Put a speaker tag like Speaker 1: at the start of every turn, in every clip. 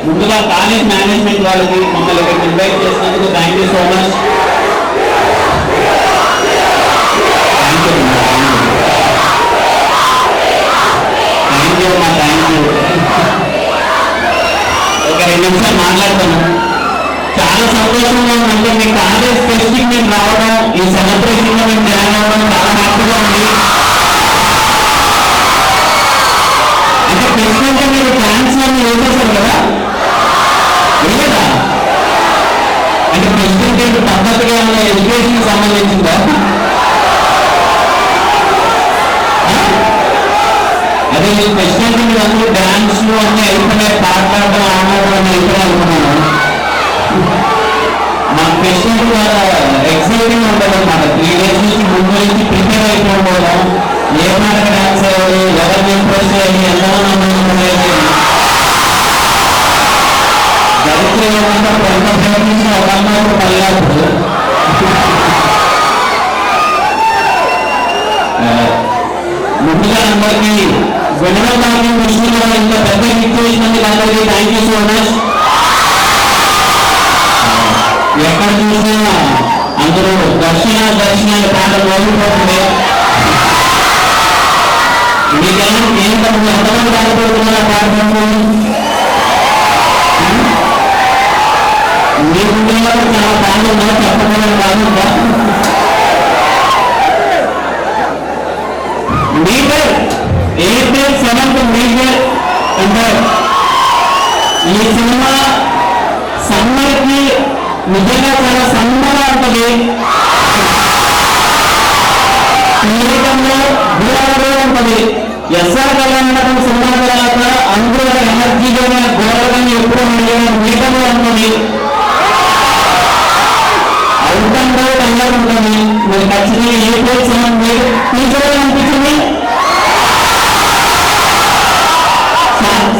Speaker 1: ముందుగా college management వాళ్ళకి మమ్మల్ని ఇక్కడికి ఇన్వైట్ చేసినందుకు థ్యాంక్ యూ సో మచ్. ఒక 2 నిమిషాలు మాట్లాడతాను. చాలా సంతోషంగా ఉందంటే మీ కాలేజ్ ఫెస్ట్కి మేము రావడం, ఈ సెలబ్రేషన్ లో మేము జాయిన్ అవ్వడం చాలా హ్యాపీగా ఉంది. అంటే ఫెస్ట్ అంటే మీరు ఛాన్స్ అని వేసేసారు కదా, లేదా? అంటే ఫెస్ట్ అంటే పద్ధతిగా ఉన్న ఎడ్యుకేషన్ సంబంధించిందా? అదే ఫెస్ట్ అంటే మీరు అందరూ డాన్స్లు అన్నీ అయిపోయినాయి, పాటలాడడం ఆడడం అన్నీ అయిపోయినాయి అనుకున్నాను. మా ఫెస్ట్ అంటే చాలా ఎక్సైటింగ్ ఉంటుంది అన్నమాట. 3 days నుంచి ముందు నుంచి ప్రిపేర్ అయిపోవడం, ఏ మాట డాన్స్ చేయాలి, ఎవరిని ఇంప్రెస్ చేయాలి, ఎంతమంది దరిద్రంగా ఎంత ప్రయత్నించిన ఒకరినొకరు పల్లెప్పుడు ముందుగా అందరికీ వెనుకబాటు విషయంలో ఇంత పెద్ద రిక్వెస్ట్ అందరికీ థ్యాంక్ యూ సో మచ్. ఎక్కడ చూసినా అందరూ దర్శన పాట మోగిపోతుంది. మీకేమో ఏంటంటే ఎంతమంది బాధపడుతున్నా పాడుతుంది. మీ కుటుంబంలో చాలా బాగుందా చెప్పడం బాగుందా? మీటర్ ఏప్రిల్ 7th మీటర్ అంటే ఈ సినిమా సమ్మర్కి నిజంగా చాలా సమ్మగా ఉంటుంది. సంగీతంలో గోడగా ఉంటుంది. ఎస్ఆర్ కళ్యాణం సినిమా తర్వాత అందరూ ఎనర్జీగానే గోడగానే ఎప్పుడూ మీటర్లో ఉంటుంది. అవుతంలో కంగా ఉంటుంది. మీరు ఖచ్చితంగా ఏప్రిల్ 7th మీరు టీచర్ అనిపించింది. Song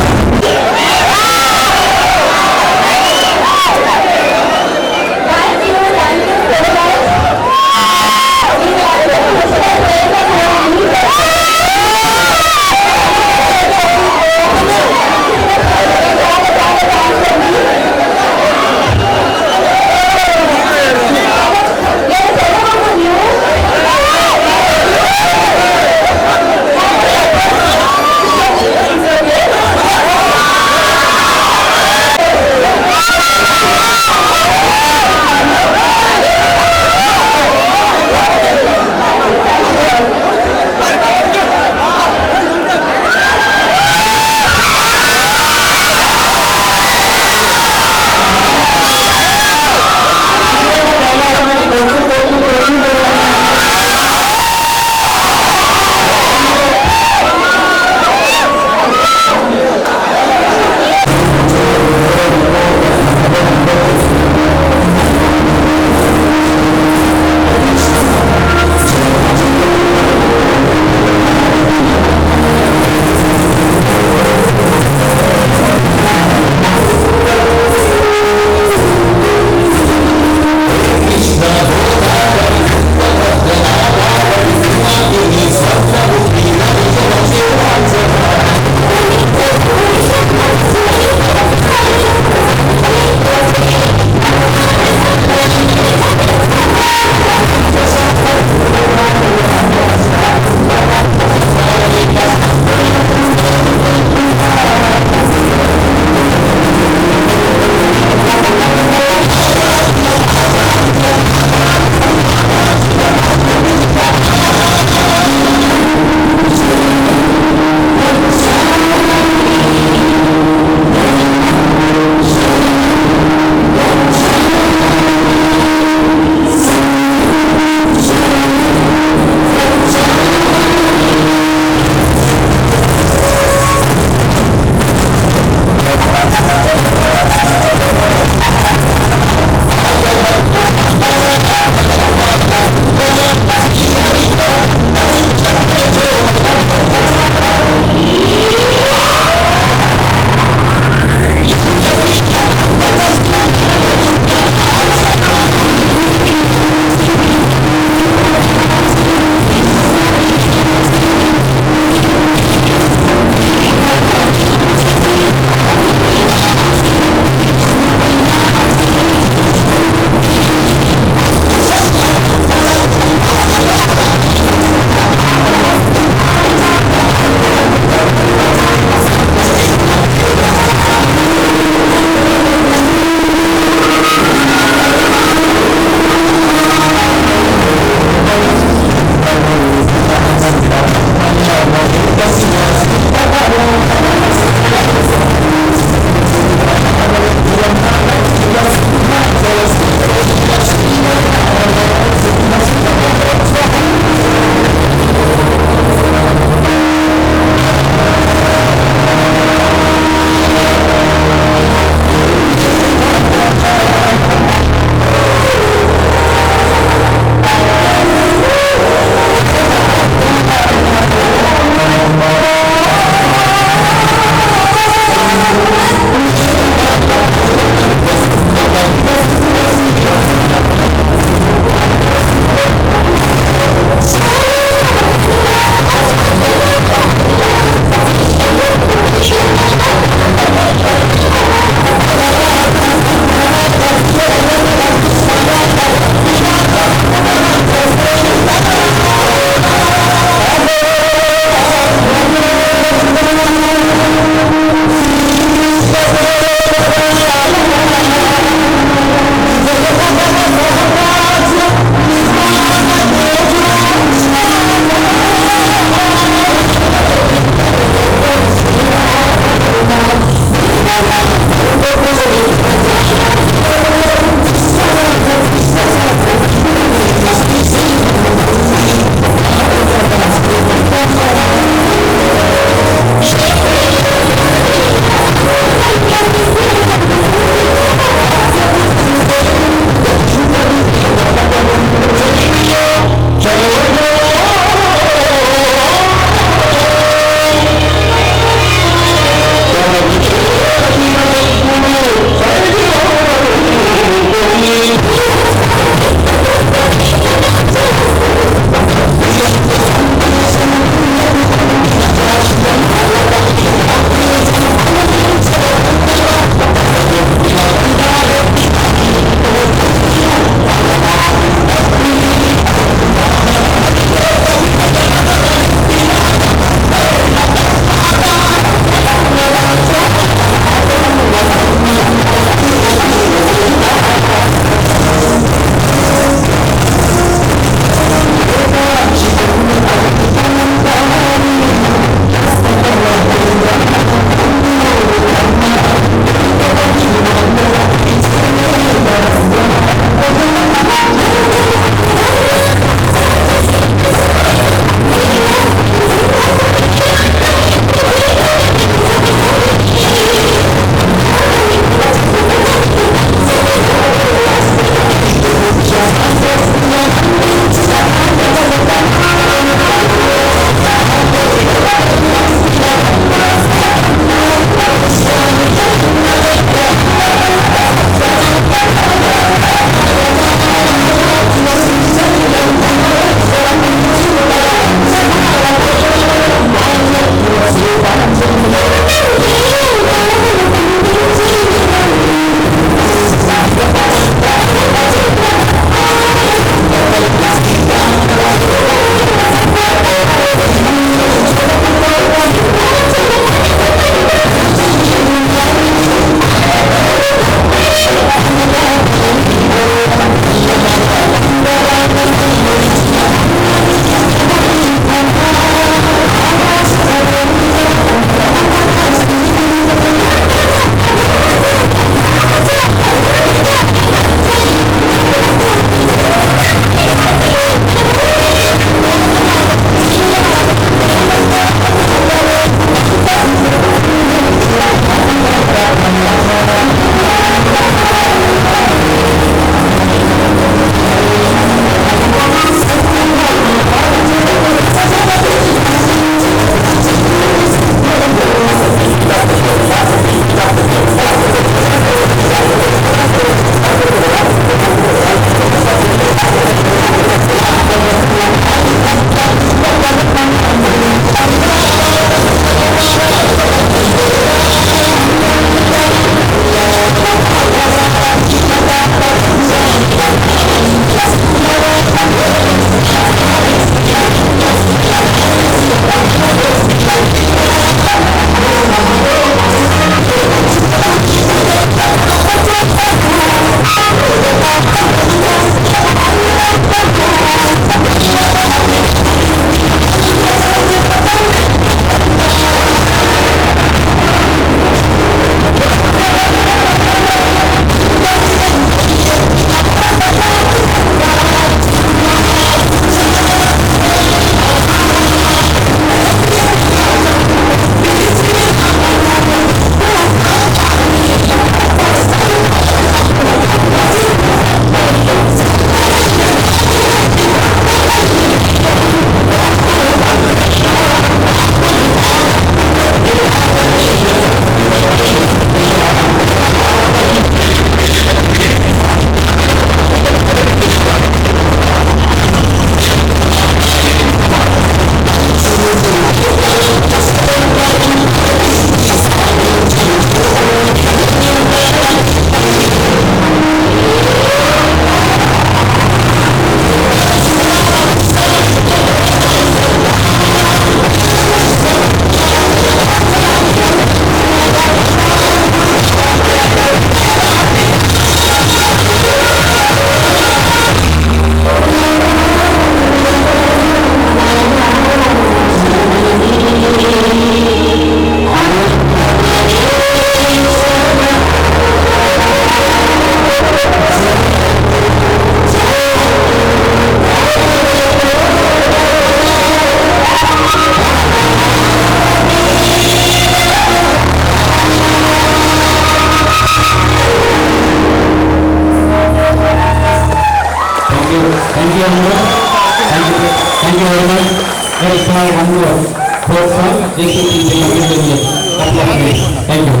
Speaker 1: Thank you.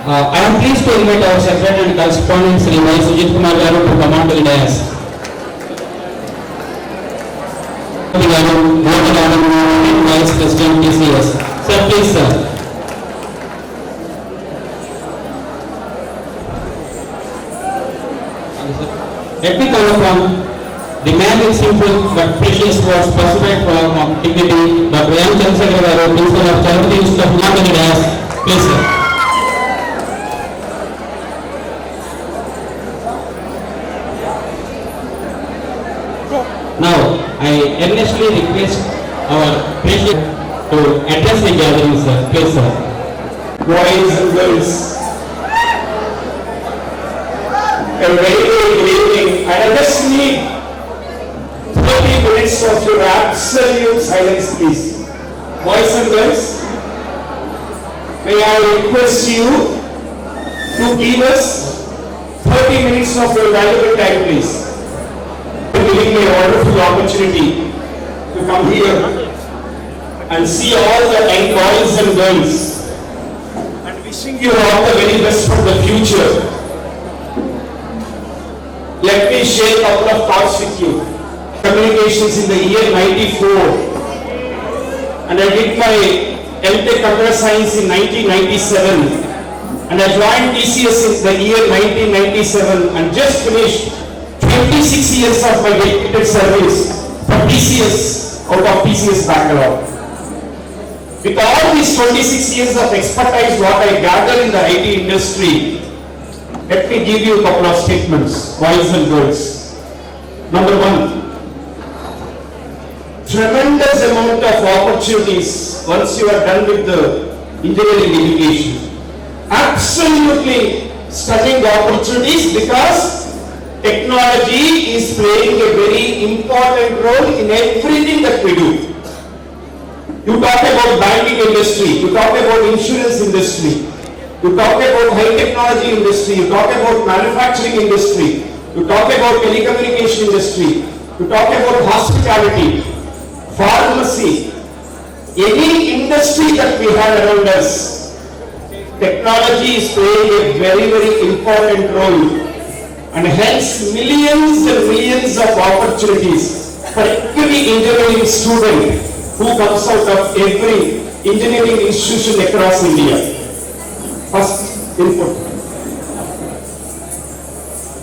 Speaker 1: I am pleased to invite our secretary and correspondent Sri Y. Sujit Kumar Garu to come on to the dais. Vice President TCS. Sir, please, sir. Let me cover from the man with simple but precious words specified for dignity, Dr. M. Chandrasekhar Garu, Principal of Charity Institute of Humanity. Please, sir. Now, I earnestly request our president to address the gathering, sir. Please, sir.
Speaker 2: Boys and girls, a very good evening. I just need 30 minutes of your absolute silence, please. Boys and girls, may I request you to give us 30 minutes of your valuable time, please. Giving me a wonderful opportunity to come here and see all the young boys and girls and wishing you all the very best for the future. Let me share a couple of thoughts with you. Communications in the year 94 and I did my MTech Computer Science in 1997 and I joined TCS in the year 1997 and just finished 26 years of my dedicated service for TCS out of TCS background. With all these 26 years of expertise what I gathered in the IT industry, let me give you a couple of statements, boys and girls. Number one, tremendous amount of opportunities once you are done with the engineering education. Absolutely stunning opportunities because technology is playing a very important role in everything that we do. You talk about banking industry, you talk about insurance industry, you talk about high technology industry, you talk about manufacturing industry, you talk about telecommunication industry, you talk about hospitality, pharmacy, any industry that we have around us, technology is playing a very, very important role, and hence millions and millions of opportunities for every engineering student who comes out of every engineering institution across India. First input.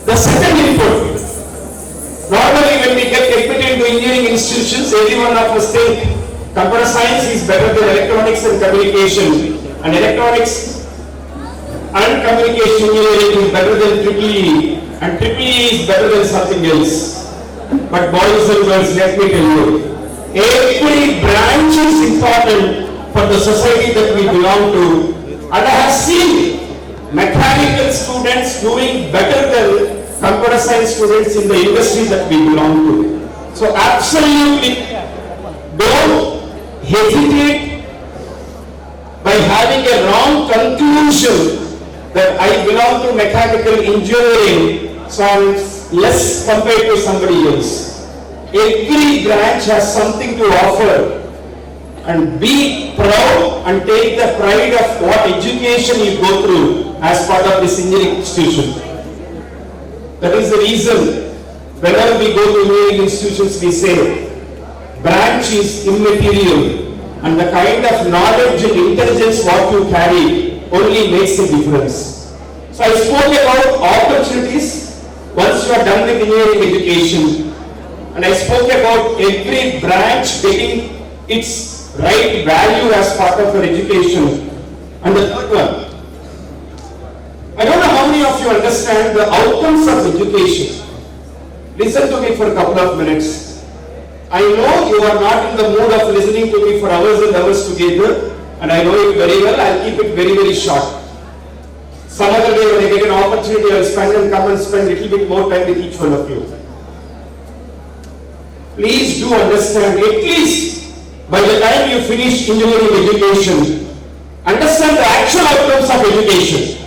Speaker 2: The second input. Normally when we get admitted into engineering institutions, every one of us think computer science is better than electronics and communication, and electronics and communication engineering is better than EEE, and EEE is better than something else. But boys and girls, let me tell you, every branch is important for the society that we belong to, and I have seen mechanical students doing better than computer science students in the industry that we belong to. So absolutely don't hesitate by having a wrong conclusion that I belong to mechanical engineering, so I'm less compared to somebody else. Every branch has something to offer, and be proud and take the pride of what education you go through as part of this engineering institution. That is the reason whenever we go to engineering institutions we say branch is immaterial, and the kind of knowledge and intelligence what you carry only makes a difference. So I spoke about opportunities once you are done with engineering education, and I spoke about every branch getting its right value as part of your education. And the third one, I don't know how many of you understand the outcomes of education. Listen to me for a couple of minutes. I know you are not in the mood of listening to me for hours and hours together, and I know it very well. I'll keep it very, very short. Some other day when I get an opportunity, I'll come and spend a little bit more time with each one of you. Please do understand, at least by the time you finish engineering education, understand the actual outcomes of education.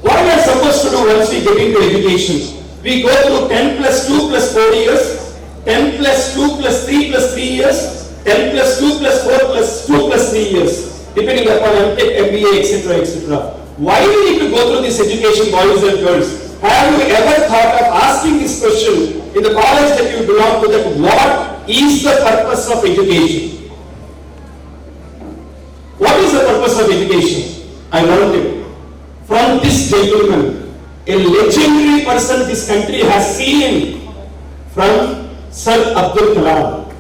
Speaker 2: What we are supposed to do once we get into education? We go through 10 plus 2 plus 4 years, 10 plus 2 plus 3 plus 3 years, 10 plus 2 plus 4 plus 2 plus 3 years, depending upon MTech, MBA, etc., etc. Why do we need to go through this education, boys and girls? Have you ever thought of asking this question in the college that you belong to, that what is the purpose of education? What is the purpose of education? I learned it from this gentleman, a legendary person this country has seen, from Sir Abdul Kalam.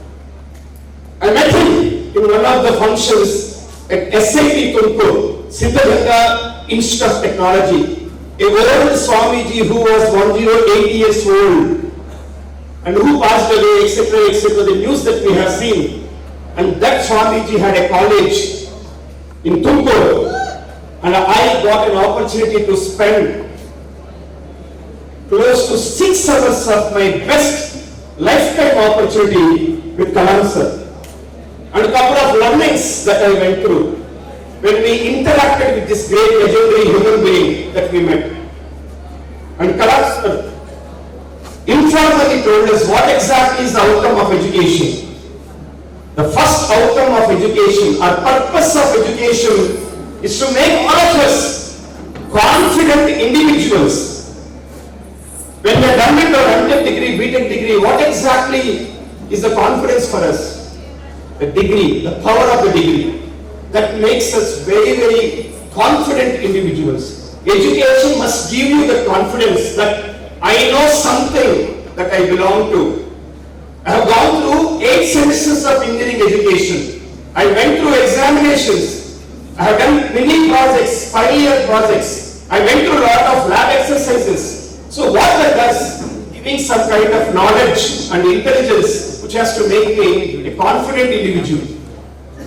Speaker 2: I met him in one of the functions at SIT Tumkur, Siddhaganga Institute of Technology. A old Swamiji who was 108 years old and who passed away, etc., etc., the news that we have seen. And that Swamiji had a college in Tumkur, and I got an opportunity to spend close to 6 hours of my best lifetime opportunity with Kalam sir, and a couple of learnings that I went through when we interacted with this great legendary human being that we met. And Kalam sir informally told us what exactly is the outcome of education. The first outcome of education, or purpose of education, is to make all of us confident individuals. When we are done with our MTech degree, BTech degree, what exactly is the confidence for us? The degree, the power of the degree, that makes us very, very confident individuals. Education must give you the confidence that I know something that I belong to. I have gone through 8 semesters of engineering education. I went through examinations. I have done many projects, 5-year projects. I went through a lot of lab exercises. So what that does, giving some kind of knowledge and intelligence which has to make me a confident individual.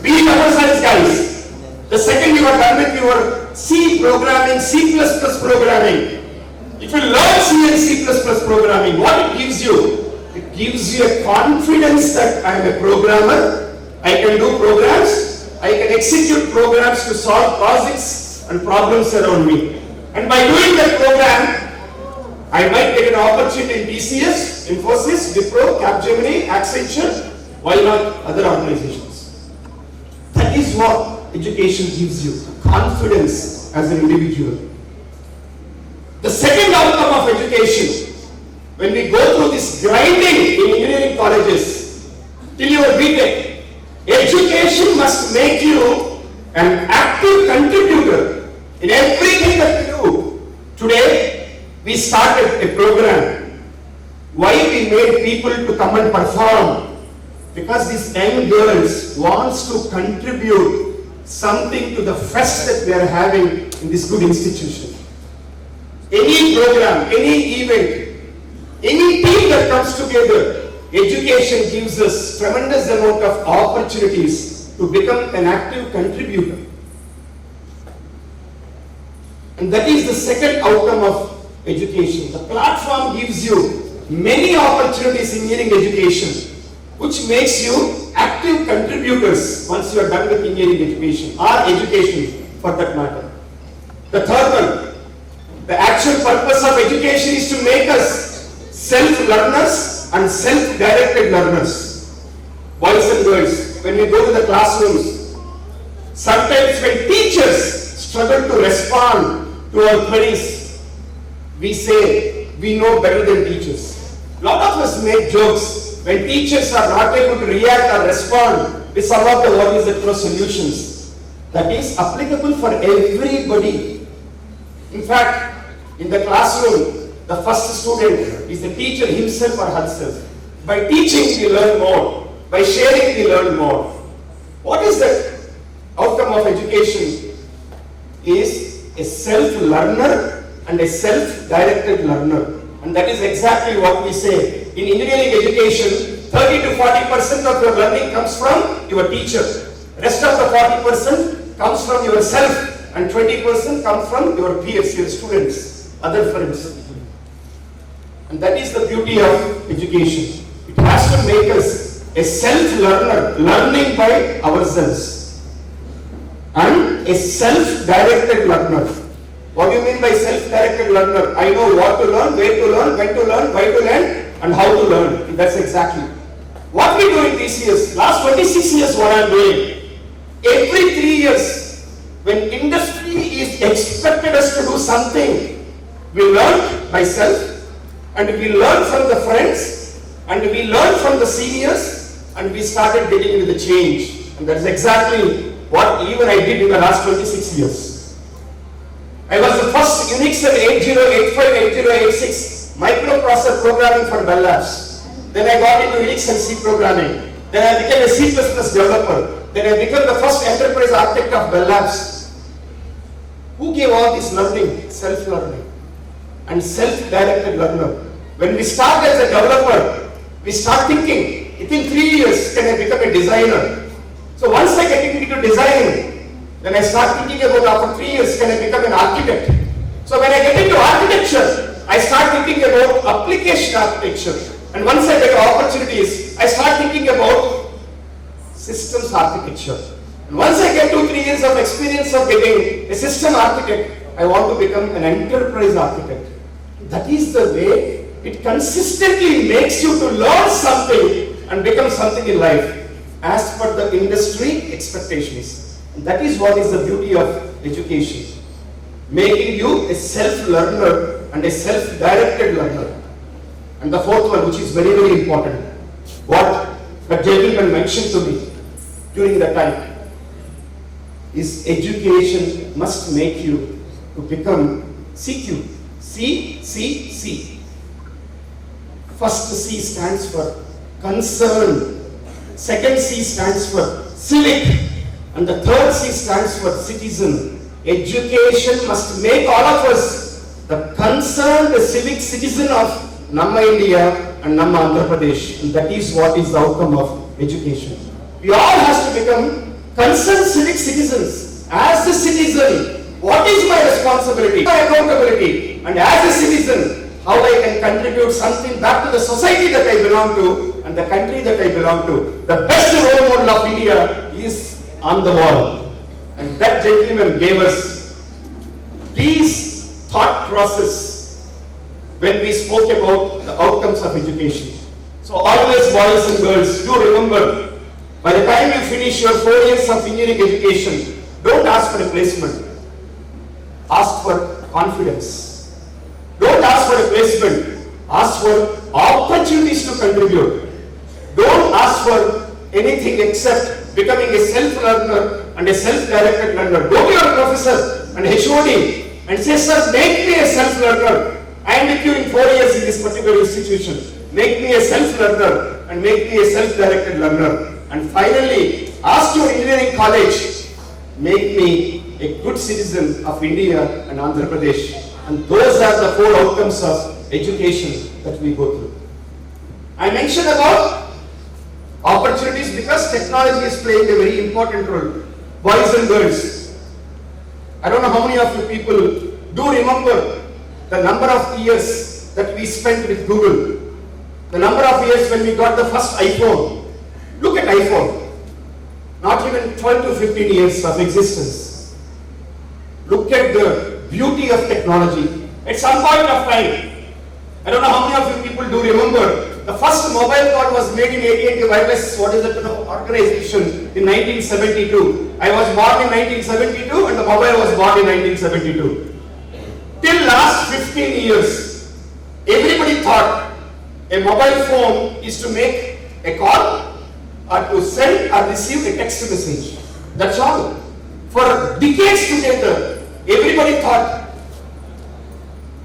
Speaker 2: Be computer science guys. The second you are done with your C programming, C++ programming, if you learn C and C++ programming, what it gives you? It gives you a confidence that I am a programmer, I can do programs, I can execute programs to solve projects and problems around me. And by doing that program, I might get an opportunity in TCS, Infosys, Wipro, Capgemini, Accenture, why not other organizations? That is what education gives you, confidence as an individual. The second outcome of education, when we go through this grinding in engineering colleges, till you are BTech, education must make you an active contributor in everything that you do. Today, we started a program. Why we made people to come and perform? Because these young girls wants to contribute something to the fest that we are having in this good institution. Any program, any event, any team that comes together, education gives us tremendous amount of opportunities to become an active contributor. And that is the second outcome of education. The platform gives you many opportunities in engineering education, which makes you active contributors once you are done with engineering education, or education for that matter. The third one, the actual purpose of education is to make us self-learners and self-directed learners. Boys and girls, when we go to the classrooms, sometimes when teachers struggle to respond to our queries, we say we know better than teachers. A lot of us make jokes when teachers are not able to react or respond with some of the what is the solutions. That is applicable for everybody. In fact, in the classroom, the first student is the teacher himself or herself. By teaching, we learn more. By sharing, we learn more. What is the outcome of education? Is a self-learner and a self-directed learner. And that is exactly what we say. In engineering education, 30 to 40% of your learning comes from your teacher. Rest of the 40% comes from yourself, and 20% comes from your peers, your students, other friends. And that is the beauty of education. It has to make us a self-learner, learning by ourselves, and a self-directed learner. What do you mean by self-directed learner? I know what to learn, where to learn, when to learn, why to learn, and how to learn. That's exactly what we do in these years. Last 26 years, what I am doing. Every 3 years, when industry is expected us to do something, we learn by self, and we learn from the friends, and we learn from the seniors, and we started getting into the change. And that's exactly what even I did in the last 26 years. I was the first Unix and 8085, 8086 microprocessor programming for Bell Labs. Then I got into Unix and C programming. Then I became a C++ developer. Then I became the first enterprise architect of Bell Labs. Who gave all this learning? Self-learning and self-directed learner. When we start as a developer, we start thinking, within 3 years, can I become a designer? So once I get into design, then I start thinking about after 3 years, can I become an architect? So when I get into architecture, I start thinking about application architecture. And once I get opportunities, I start thinking about systems architecture. And once I get 2-3 years of experience of getting a system architect, I want to become an enterprise architect. That is the way it consistently makes you to learn something and become something in life as per the industry expectations. And that is what is the beauty of education. Making you a self-learner and a self-directed learner. And the fourth one, which is very, very important, what the gentleman mentioned to me during the time, is education must make you to become
Speaker 3: CQ. C. First C stands for concern. Second C stands for civic. And the third C stands for citizen. Education must make all of us the concerned civic citizen of Namma India and Namma Andhra Pradesh. And that is what is the outcome of education. We all have to become concerned civic citizens. As a citizen, what is my responsibility, my accountability? And as a citizen, how I can contribute something back to the society that I belong to and the country that I belong to. The best role model of India is on the wall. And that gentleman gave us this thought process when we spoke about the outcomes of education. So always, boys and girls, do remember, by the time you finish your 4 years of engineering education, don't ask for a placement. Ask for confidence. Don't ask for a placement. Ask for opportunities to contribute. Don't ask for anything except becoming a self-learner and a self-directed learner. Go to your professor and HOD and say, sir, make me a self-learner. I am with you in 4 years in this particular institution. Make me a self-learner and make me a self-directed learner. And finally, ask your engineering college, make me a good citizen of India and Andhra Pradesh. And those are the 4 outcomes of education that we go through. I mentioned about opportunities because technology is playing a very important role. Boys and girls, I don't know how many of you people do remember the number of years that we spent with Google. The number of years when we got the first iPhone. Look at iPhone. Not even 12 to 15 years of existence. Look at the beauty of technology. At some point of time, I don't know how many of you people do remember, the first mobile phone was made in AT&T Wireless, what is that organization, in 1972. I was born in 1972 and the mobile was born in 1972. Till last 15 years, everybody thought a mobile phone is to make a call or to send or receive a text message. That's all. For decades together, everybody thought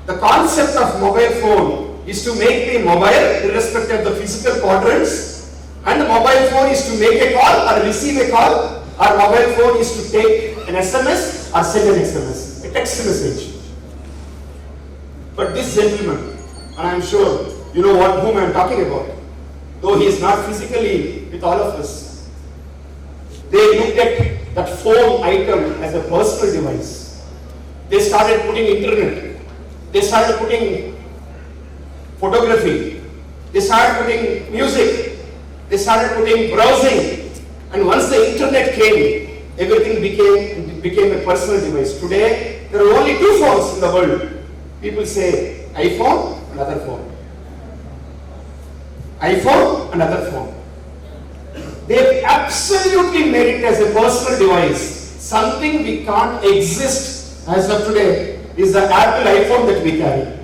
Speaker 3: the concept of mobile phone is to make me mobile irrespective of the physical quadrants, and the mobile phone is to make a call or receive a call, or mobile phone is to take an SMS or send an SMS, a text message. But this gentleman, and I am sure you know whom I am talking about, though he is not physically with all of us, they looked at that phone item as a personal device. They started putting internet. They started putting photography. They started putting music. They started putting browsing. And once the internet came, everything became a personal device. Today, there are only 2 phones in the world. People say iPhone and other phone. iPhone and other phone. They absolutely made it as a personal device. Something we can't exist as of today is the Apple iPhone that we carry.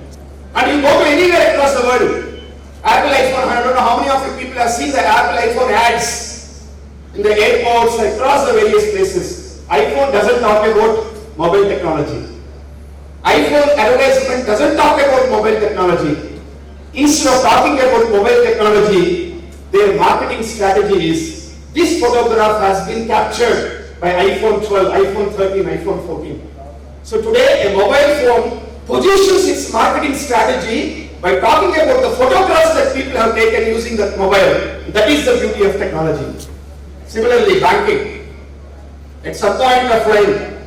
Speaker 3: And you go to anywhere across the world, Apple iPhone, I don't know how many of you people have seen the Apple iPhone ads in the airports, across the various places. iPhone doesn't talk about mobile technology. iPhone advertisement doesn't talk about mobile technology. Instead of talking about mobile technology, their marketing strategy is, this photograph has been captured by iPhone 12, iPhone 13, iPhone 14. So today, a mobile phone positions its marketing strategy by talking about the photographs that people have taken using that mobile. That is the beauty of technology. Similarly, banking. At some point of time,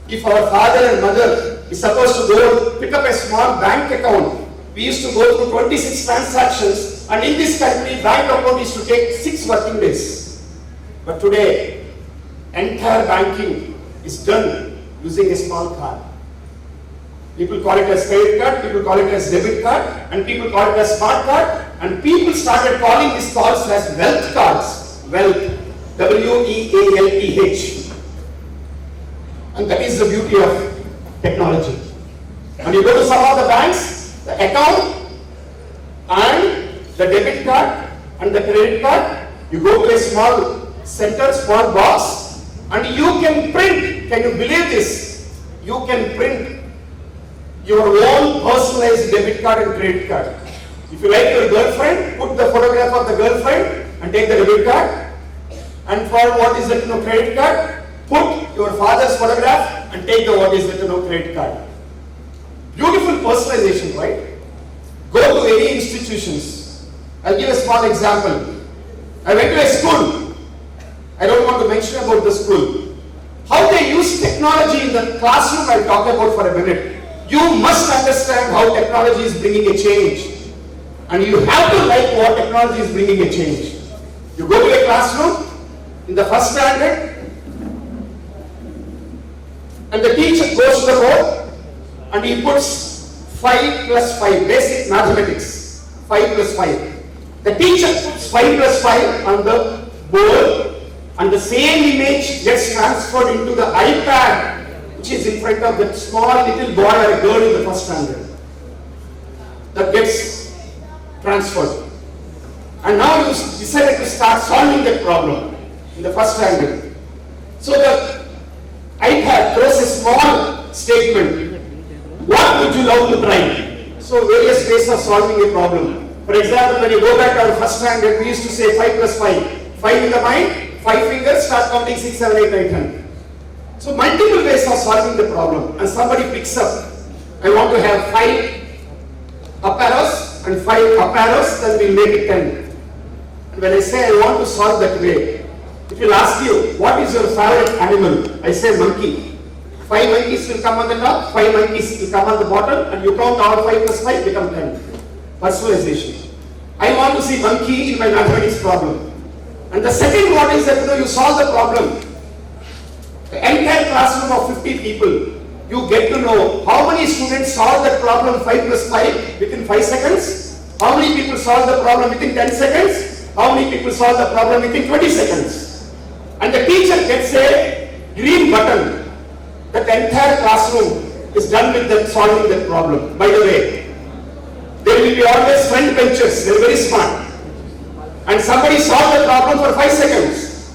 Speaker 3: if our father and mother is supposed to go pick up a small bank account, we used to go through 26 transactions, and in this country, bank account is to take 6 working days. But today, entire banking is done using a small card. People call it as credit card, people call it as debit card, and people call it as smart card, and people started calling these cards as wealth cards. Wealth, W-E-A-L-T-H. And that is the beauty of technology. When you go to some of the banks, the account and the debit card and the credit card, you go to a small center, small box, and you can print. Can you believe this? You can print your own personalized debit card and credit card. If you like your girlfriend, put the photograph of the girlfriend and take the debit card. And for what is written on credit card, put your father's photograph and take the what is written on credit card. Beautiful personalization, right? Go to any institutions. I'll give a small example. I went to a school. I don't want to mention about the school. How they use technology in the classroom, I'll talk about for a minute. You must understand how technology is bringing a change. And you have to like what technology is bringing a change. You go to a classroom, in the first standard, and the teacher goes to the board and he puts 5 plus 5, basic mathematics, 5 plus 5. The teacher puts 5 plus 5 on the board and the same image gets transferred into the iPad which is in front of that small little boy or a girl in the first standard. That gets transferred. And now you decided to start solving that problem in the first standard. So the iPad throws a small statement. What would you love to try? So various ways of solving a problem. For example, when you go back to our first standard, we used to say 5 plus 5. 5 in the mind, 5 fingers, start counting 6, 7, 8, 9, 10. So multiple ways of solving the problem. And somebody picks up, I want to have 5 up arrows and 5 up arrows, then we'll make it 10. And when I say I want to solve that way, it will ask you, what is your favorite animal? I say monkey. 5 monkeys will come on the top, 5 monkeys will come on the bottom, and you count all 5 plus 5, become 10. Personalization. I want to see monkey in my mathematics problem. And the second one is that you solve the problem. The entire classroom of 50 people, you get to know how many students solve that problem 5 plus 5 within 5 seconds, how many people solve the problem within 10 seconds, how many people solve the problem within 20 seconds. And the teacher gets a green button that the entire classroom is done with that solving that problem. By the way, there will be always front benchers, they're very smart. And somebody solved the problem for 5 seconds.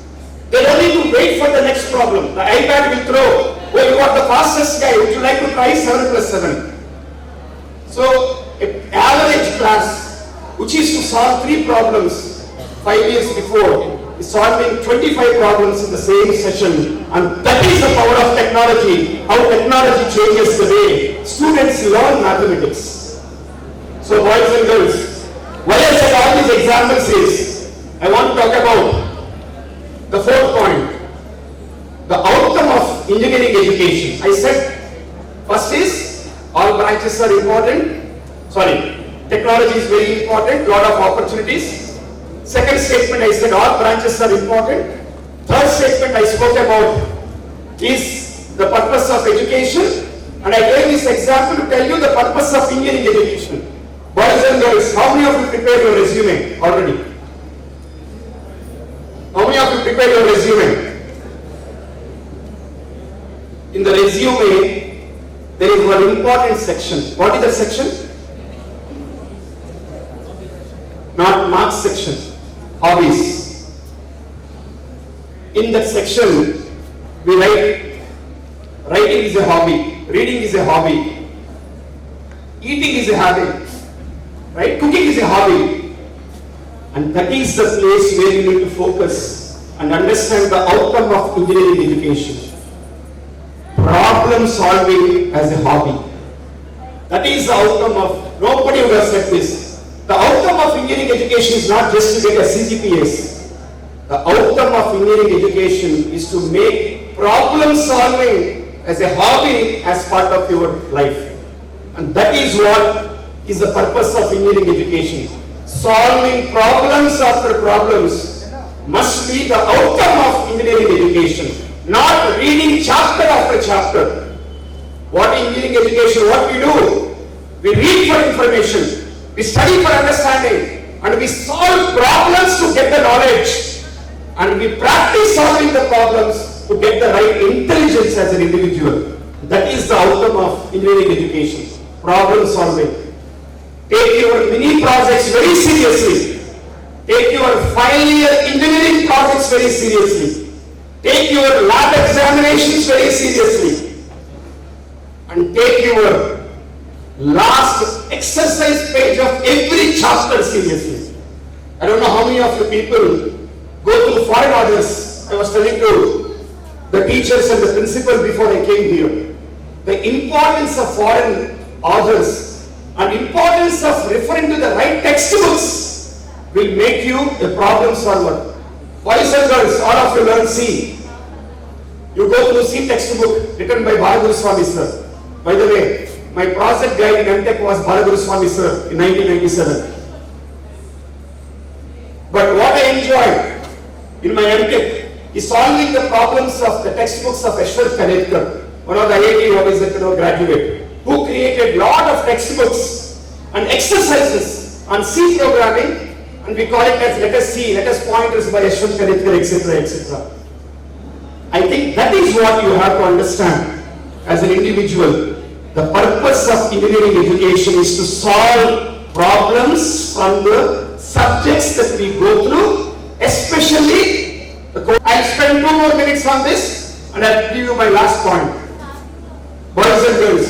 Speaker 3: They don't need to wait for the next problem. The iPad will throw, oh, you are the fastest guy, would you like to try 7 plus 7? So, an average class, which is to solve 3 problems 5 years before, is solving 25 problems in the same session. And that is the power of technology, how technology changes the way students learn mathematics. So boys and girls, why I said all these examples is, I want to talk about the 4th point, the outcome of engineering education. I said, first is, all branches are important. Technology is very important, lot of opportunities. Second statement, I said all branches are important. Third statement I spoke about is the purpose of education. And I gave this example to tell you the purpose of engineering education. Boys and girls, how many of you prepared your resume already? How many of you prepared your resume? In the resume, there is one important section. What is that section? Not marks section. Hobbies. In that section, we write, writing is a hobby, reading is a hobby, eating is a hobby, right? Cooking is a hobby. And that is the place where you need to focus and understand the outcome of engineering education. Problem solving as a hobby. That is the outcome of, nobody would have said this. The outcome of engineering education is not just to get a CGPAs. The outcome of engineering education is to make problem solving as a hobby as part of your life. And that is what is the purpose of engineering education. Solving problems after problems must be the outcome of engineering education. Not reading chapter after chapter. What engineering education, what we do? We read for information. We study for understanding, and we solve problems to get the knowledge, and we practice solving the problems to get the right intelligence as an individual. That is the outcome of engineering education. Problem solving. Take your mini projects very seriously. Take your final year engineering projects very seriously. Take your lab examinations very seriously. And take your last exercise page of every chapter seriously. I don't know how many of you people go through foreign orders. I was telling to the teachers and the principal before I came here, the importance of foreign authors and importance of referring to the right textbooks will make you a problem solver. Boys and girls, all of you learn C. You go through C textbook written by Balagur Swami sir. By the way, my project guide in MTech was Balagur Swami sir in 1997. But what I enjoyed in my MTech is solving the problems of the textbooks of Ashwat Kanetkar, one of the IIT graduate, who created lot of textbooks and exercises on C programming, and we call it as let us see, let us pointers by Ashwat Kanetkar, etc., etc. I think that is what you have to understand as an individual. The purpose of engineering education is to solve problems from the subjects that we go through, especially the code. I'll spend 2 more minutes on this and I'll give you my last point. Boys and girls,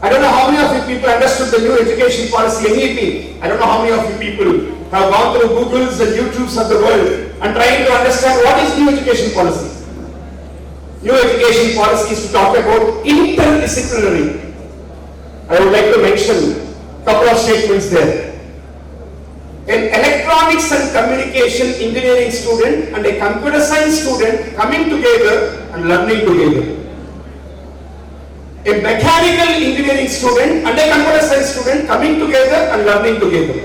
Speaker 3: I don't know how many of you people understood the new education policy, NEP. I don't know how many of you people have gone through Googles and YouTubes of the world and trying to understand what is new education policy. New education policy is to talk about interdisciplinary. I would like to mention a couple of statements there. An electronics and communication engineering student and a computer science student coming together and learning together. A mechanical engineering student and a computer science student coming together and learning together.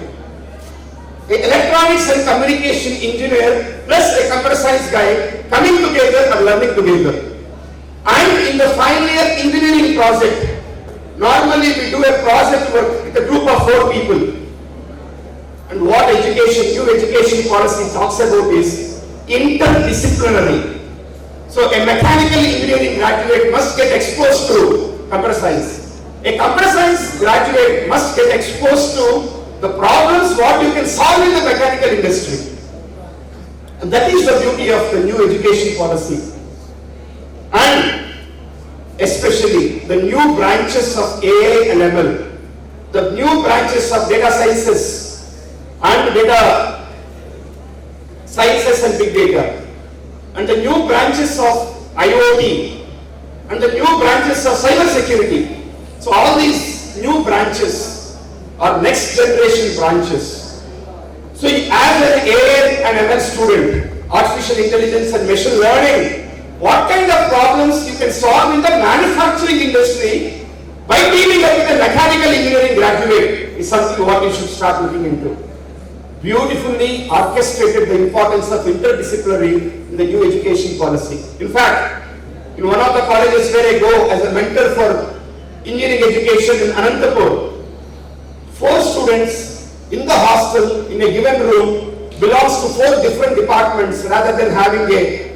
Speaker 3: An electronics and communication engineer plus a computer science guy coming together and learning together. And in the final year engineering project, normally we do a project work with a group of 4 people. And what new education policy talks about is interdisciplinary. So a mechanical engineering graduate must get exposed to computer science. A computer science graduate must get exposed to the problems what you can solve in the mechanical industry. And that is the beauty of the new education policy. And especially the new branches of AI and ML, the new branches of data sciences and data sciences and big data, and the new branches of IoT, and the new branches of cyber security. So all these new branches are next generation branches. So as an AI and ML student, artificial intelligence and machine learning, what kind of problems you can solve in the manufacturing industry by teaming up with a mechanical engineering graduate is something what you should start looking into. Beautifully orchestrated the importance of interdisciplinary in the new education policy. In fact, in one of the colleges where I go as a mentor for engineering education in Anantapur, 4 students in the hostel in a given room belongs to 4 different departments rather than having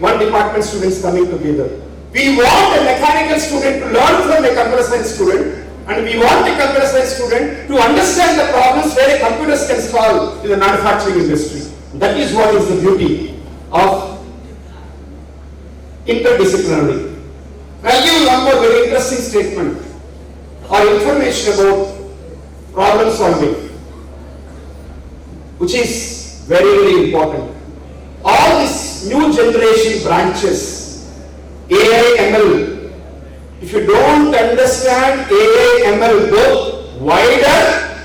Speaker 3: one department students coming together. We want a mechanical student to learn from a computer science student, and we want a computer science student to understand the problems where a computers can solve in the manufacturing industry. That is what is the beauty of interdisciplinary. I'll give you one more very interesting statement or information about problem solving, which is very, very important. All these new generation branches, AI, ML, if you don't understand AI, ML both wider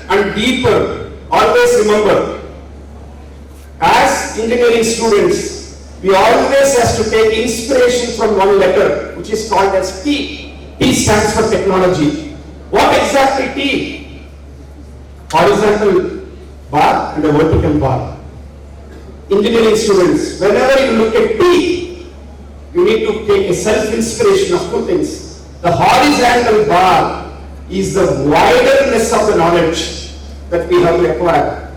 Speaker 3: and deeper, always remember, as engineering students, we always have to take inspiration from one letter, which is called as T. T stands for technology. What exactly T? Horizontal bar and a vertical bar. Engineering students, whenever you look at T, you need to take a self-inspiration of 2 things. The horizontal bar is the widerness of the knowledge that we have to acquire,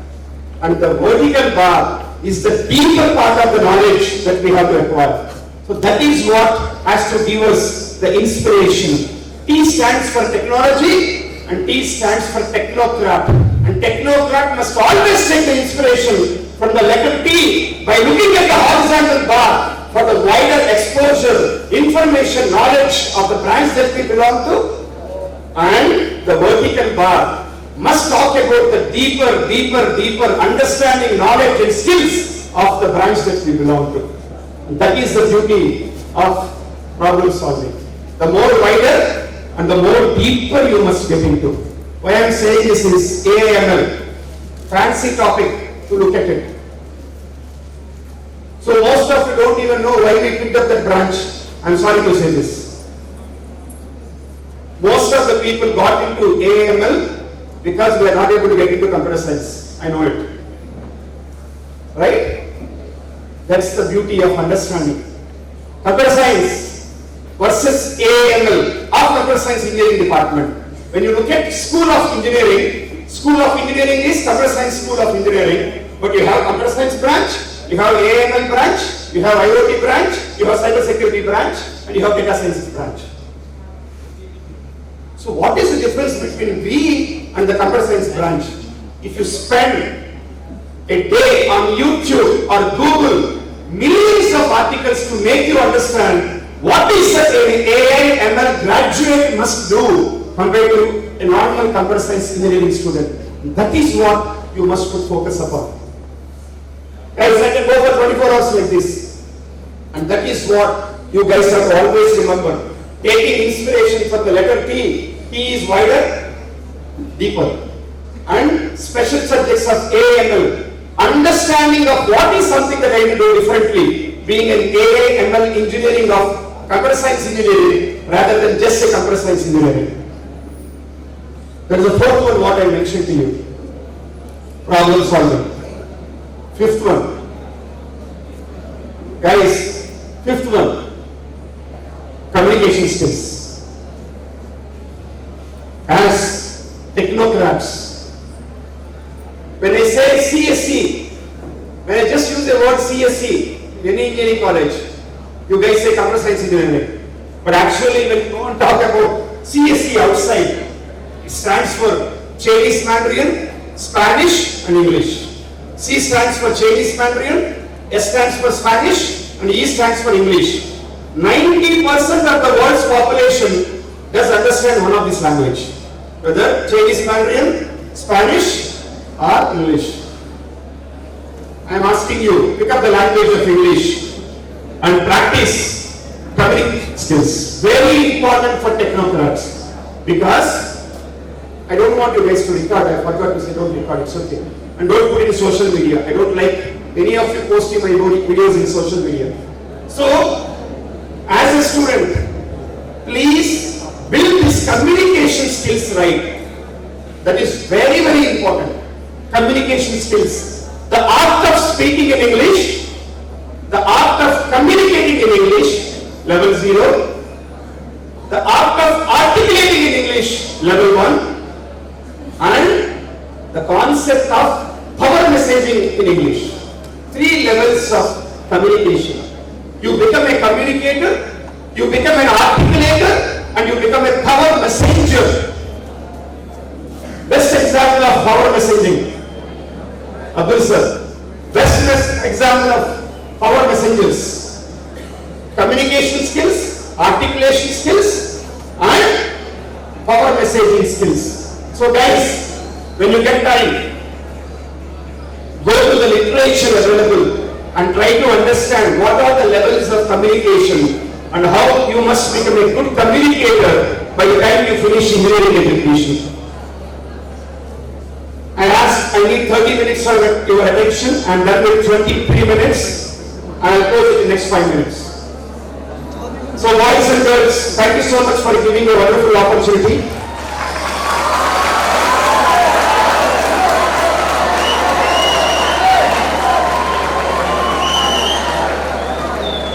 Speaker 3: and the vertical bar is the deeper part of the knowledge that we have to acquire. So that is what has to give us the inspiration. T stands for technology and T stands for technocrat. And technocrat must always take the inspiration from the letter T by looking at the horizontal bar for the wider exposure, information, knowledge of the branch that we belong to. And the vertical bar must talk about the deeper understanding, knowledge and skills of the branch that we belong to. That is the beauty of problem solving. The more wider and the more deeper you must get into. Why I am saying this is AIML, fancy topic to look at it. So most of you don't even know why we picked up that branch. I am sorry to say this. Most of the people got into AIML because we are not able to get into computer science. I know it. Right? That's the beauty of understanding. Computer science versus AIML of computer science engineering department. When you look at School of Engineering is computer science School of Engineering, but you have computer science branch, you have AIML branch, you have IoT branch, you have cyber security branch, and you have data science branch. So what is the difference between we and the computer science branch? If you spend a day on YouTube or Google, millions of articles to make you understand what is an AI ML graduate must do compared to a normal computer science engineering student. That is what you must put focus upon. Guys, I can go for 24 hours like this. And that is what you guys have to always remember. Taking inspiration from the letter T. T is wider, deeper. And special subjects of AIML. Understanding of what is something that I will do differently. Being an AIML engineering of computer science engineering rather than just a computer science engineering. There is a fourth one what I mentioned to you. Problem solving. Fifth one. Guys, fifth one. Communication skills. As technocrats, when I say CSE, when I just use the word CSE, any engineering college, you guys say computer science engineering. But actually when you go and talk about CSE outside, it stands for Chinese Mandarin, Spanish and English. C stands for Chinese Mandarin, S stands for Spanish and E stands for English. 90% of the world's population does understand one of these language, whether Chinese Mandarin, Spanish or English. I am asking you, pick up the language of English and practice communication skills. Very important for technocrats, because I don't want you guys to record. I forgot to say don't record, it's okay. And don't put it in social media. I don't like any of you posting my videos in social media. So, as a student, please build this communication skills right. That is very, very important. Communication skills. The art of speaking in English, the art of communicating in English, level 0. The art of articulating in English, level 1. And the concept of power messaging in English. 3 levels of communication. You become a communicator, you become an articulator, and you become a power messenger. Best example of power messaging. Abdul sir. Best example of power messengers. Communication skills, articulation skills, and power messaging skills. So guys, when you get time, go to the literature available and try to understand what are the levels of communication and how you must become a good communicator by the time you finish engineering education. I need 30 minutes for your attention. I am done with 23 minutes. I will close it in the next 5 minutes. So boys and girls, thank you so much for giving a wonderful opportunity.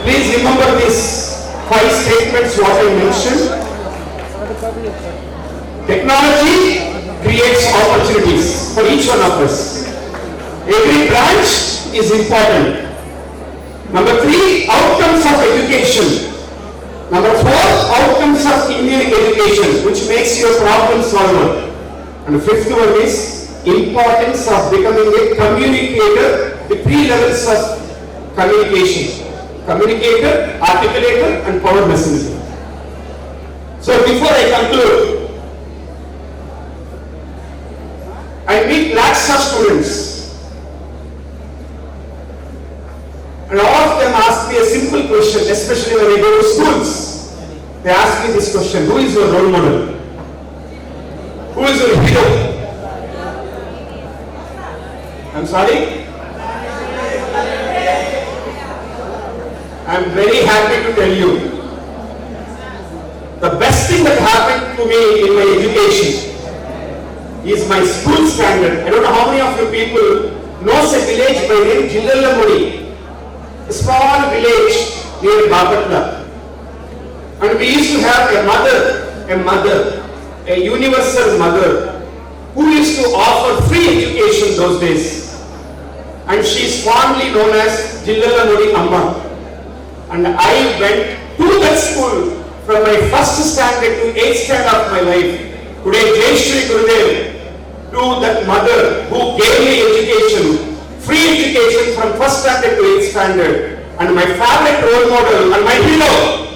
Speaker 3: Please remember these 5 statements what I mentioned. Technology creates opportunities for each one of us. Every branch is important. Number 3, outcomes of education. Number 4, outcomes of engineering education, which makes you a problem solver. And the 5th one is importance of becoming a communicator. The 3 levels of communication: communicator, articulator, and power messenger. So before I conclude, I meet lakhs of students. And all of them ask me a simple question, especially when I go to schools. They ask me this question: who is your role model? Who is your hero? I'm sorry? I'm very happy to tell you, the best thing that happened to me in my education is my school standard. I don't know how many of you people knows a village by name Jillalamudi, a small village near Babatla. And we used to have a universal mother, who used to offer free education those days. And she is fondly known as Jillalamudi Amma. And I went to that school from my first standard to 8th standard of my life. Today, Jai Shri Gurudev, to that mother who gave me education, free education from first standard to 8th standard. And my favorite role model and my hero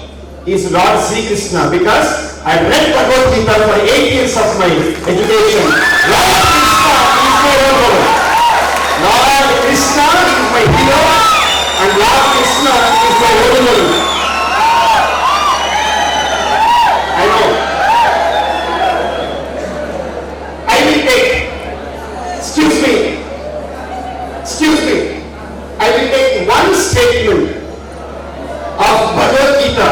Speaker 3: is Lord Sri Krishna, because I read Bhagavad Gita for 8 years of my education. Lord Krishna is my role model. Lord Krishna is my hero, and Lord Krishna is my role model. I know. I will take, excuse me, I will take one statement of Bhagavad Gita,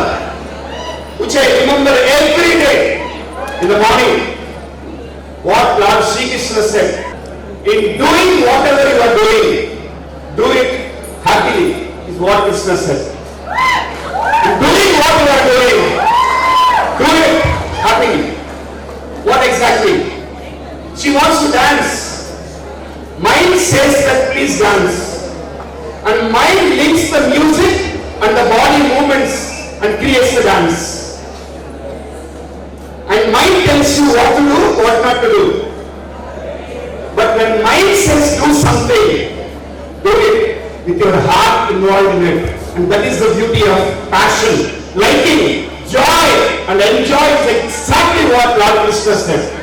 Speaker 3: which I remember every day in the morning. What Lord Sri Krishna said: in doing whatever you are doing, do it happily, is what Krishna said. In doing what you are doing, do it happily. What exactly? She wants to dance. Mind says that please dance. And mind links the music and the body movements and creates the dance. And mind tells you what to do, what not to do. But when mind says do something, do it with your heart involved in it. And that is the beauty of passion, liking, joy, and enjoy is exactly what Lord Krishna said.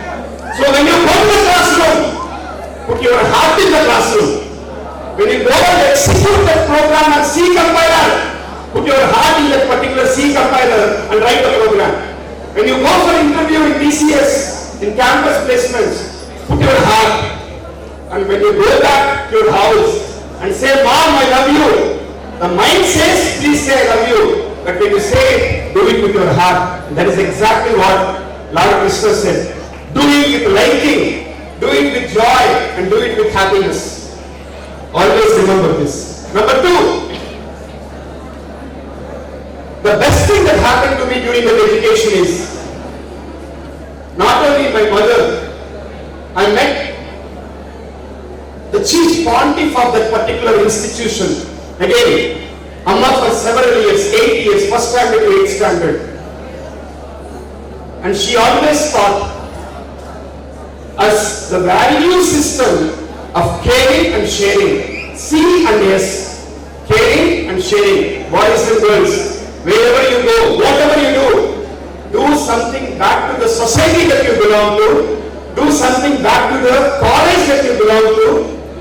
Speaker 3: So when you go to the classroom, put your heart in the classroom. When you go and execute that program and C compiler, put your heart in that particular C compiler and write the program. When you go for interview in TCS, in campus placements, put your heart. And when you go back to your house and say, Mom, I love you, the mind says, please say I love you. But when you say, do it with your heart. And that is exactly what Lord Krishna said. Do it with liking, do it with joy, and do it with happiness. Always remember this. Number 2, the best thing that happened to me during that education is, not only my mother, I met the chief pontiff of that particular institution. Again, Amma for several years, 8 years, first standard to 8th standard. And she always taught us the value system of caring and sharing. C and S. Caring and sharing. Boys and girls, wherever you go, whatever you do something back to the society that you belong to, do something back to the college that you belong to,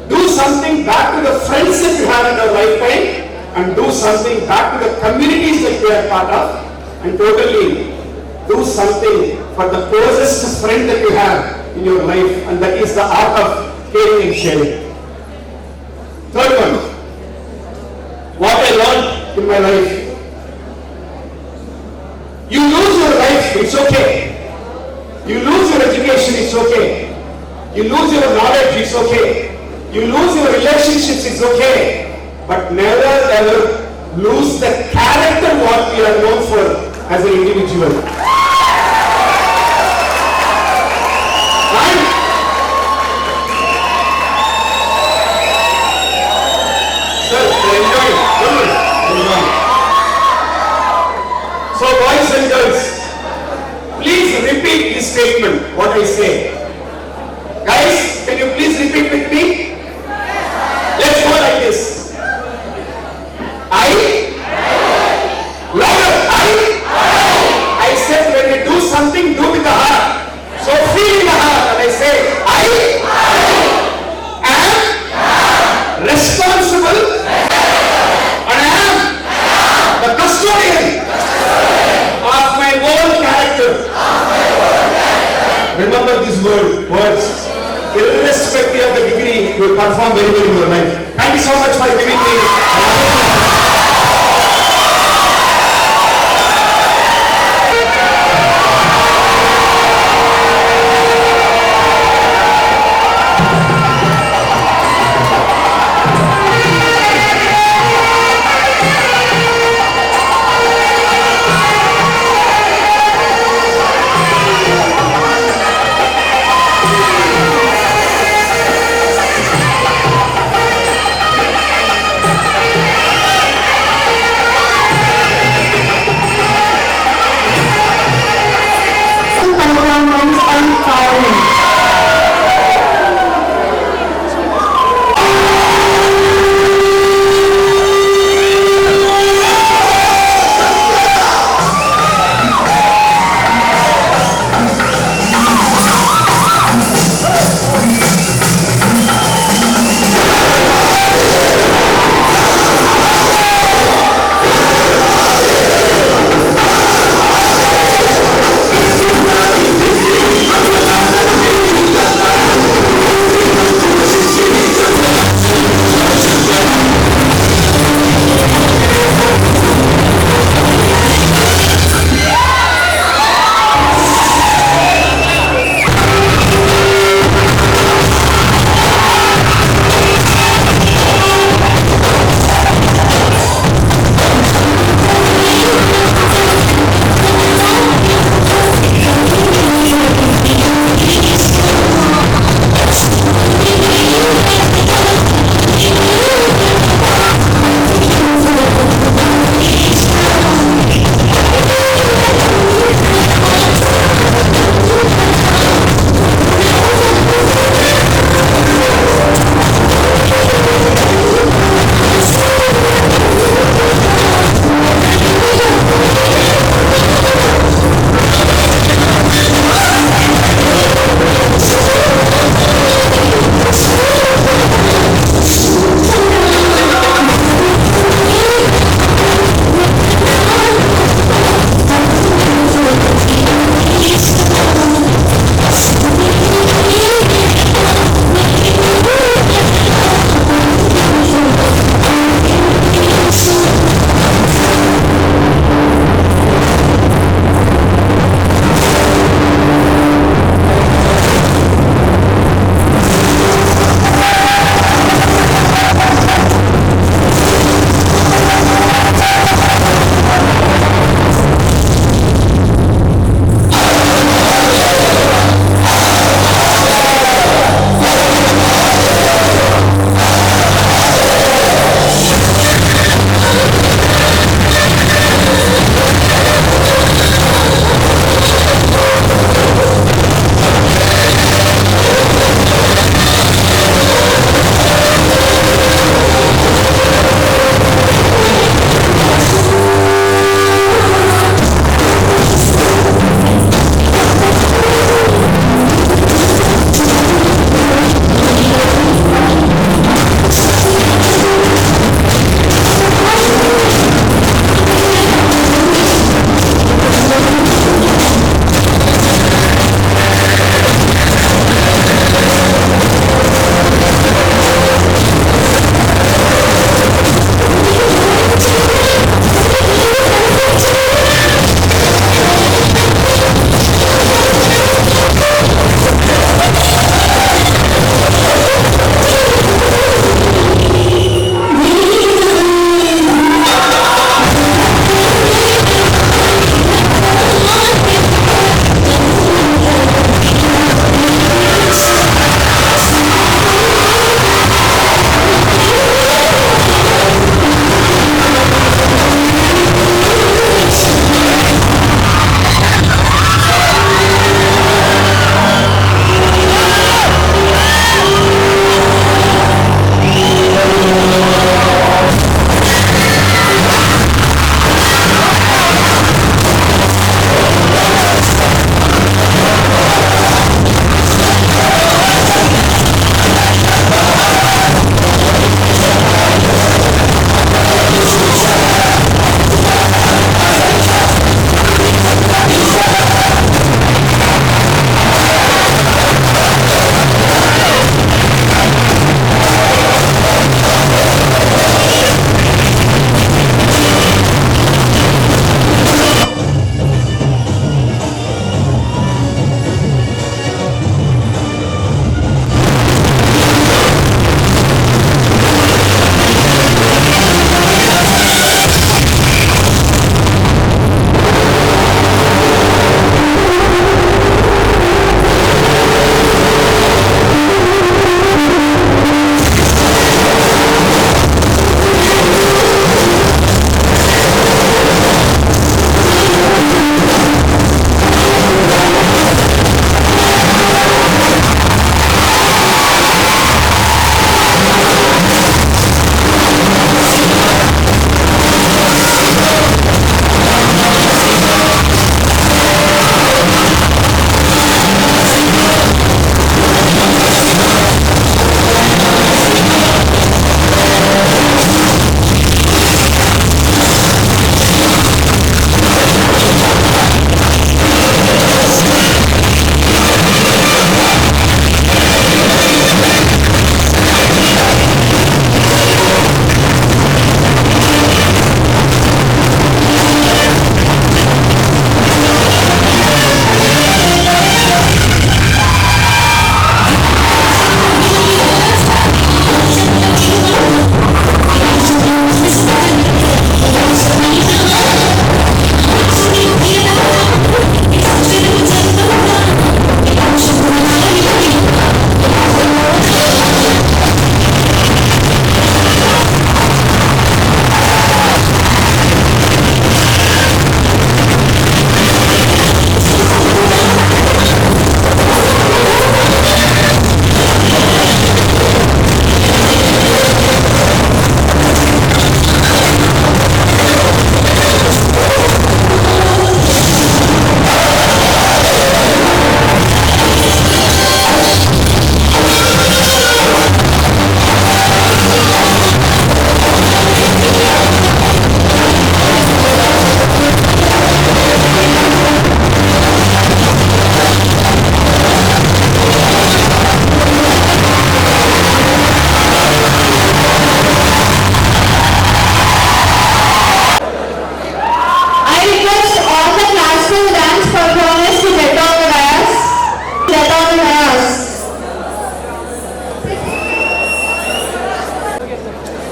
Speaker 3: do something back to the friends that you have in your lifetime, and do something back to the communities that you are part of, and totally do something for the closest friend that you have in your life, and that is the art of caring and sharing. Third one, what I learned in my life. You lose your life, it's okay. You lose your education, it's okay. You lose your knowledge, it's okay. You lose your relationships, it's okay. But never ever lose the character what we are known for as an individual. Right? Sir, enjoy. Good. Enjoy. So boys and girls, please repeat this statement, what I say. Guys, can you please repeat with me? Let's go like this. I said when you do something, do with the heart. So feel in the heart. And I say
Speaker 2: best. Irrespective of the degree, you perform very well in your life. Thank you so much for giving me.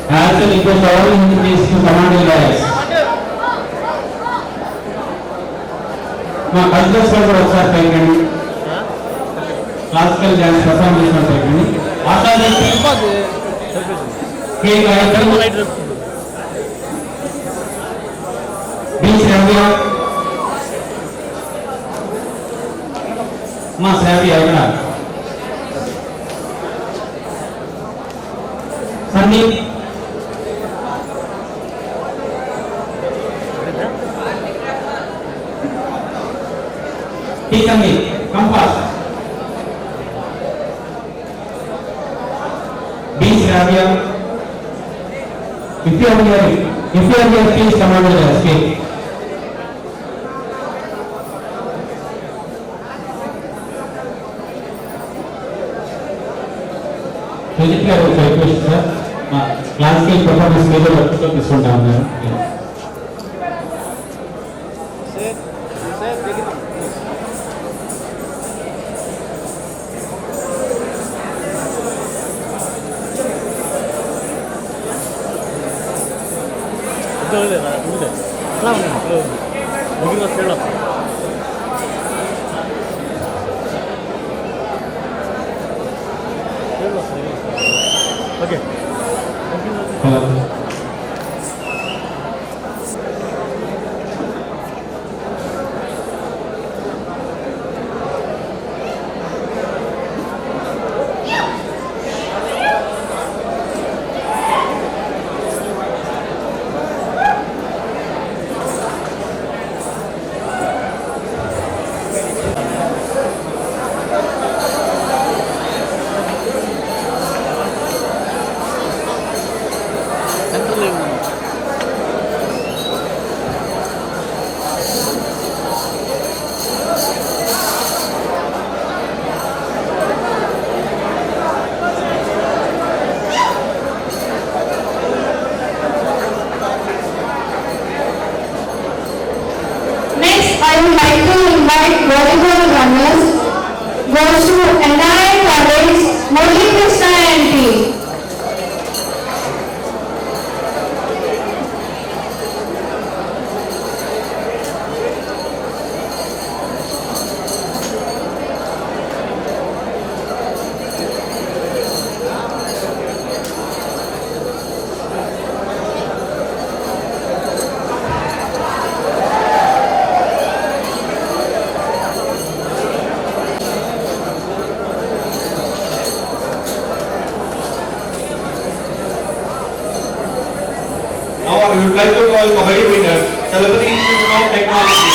Speaker 1: I also request all entities to command the dais. మా cultural కూడా ఒకసారి పైకండి. Classical dance perform చేసిన పైకండి. ఆశాదీప్తి కే Gayatri B శ్రావ్య మా శ్రావ్య ఇక్కడ Sandeep T Sandeep compass B Sravya if you are here please come on the stage. Physically I would request sir classical performance మీద work తీసుకుంటా ఉన్నారు.
Speaker 4: Okay.
Speaker 5: I would like to invite volleyball runners, goes to entire coverage, Murli Krishna and team.
Speaker 2: Now I would like to call Kabaddi winner, Celebrity Institute of Technology.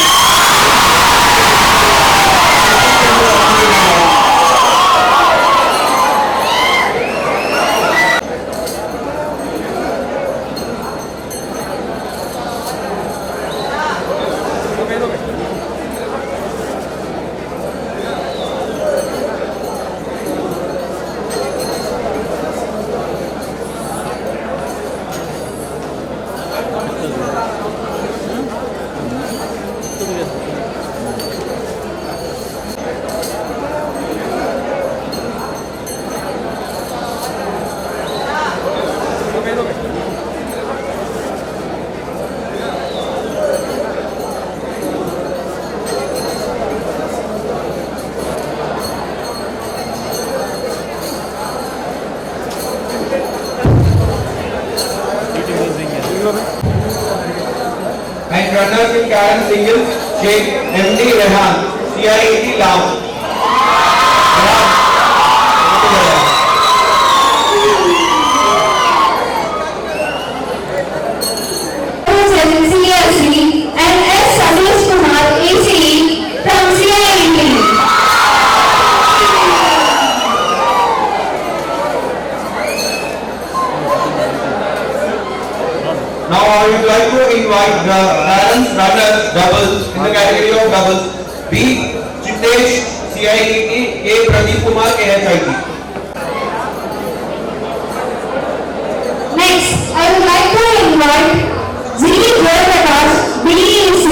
Speaker 2: And runners in Karen singles, Sheikh MD Rehan, CIET Lav.
Speaker 5: And S. Satish Kumar, ECE from CIET.
Speaker 2: Now I would like to invite the parents runners doubles in the category of doubles. B. Chitesh, CIET, A. Pradeep Kumar, KSIT.
Speaker 5: Next, I would like to invite G. Prakash, BEC,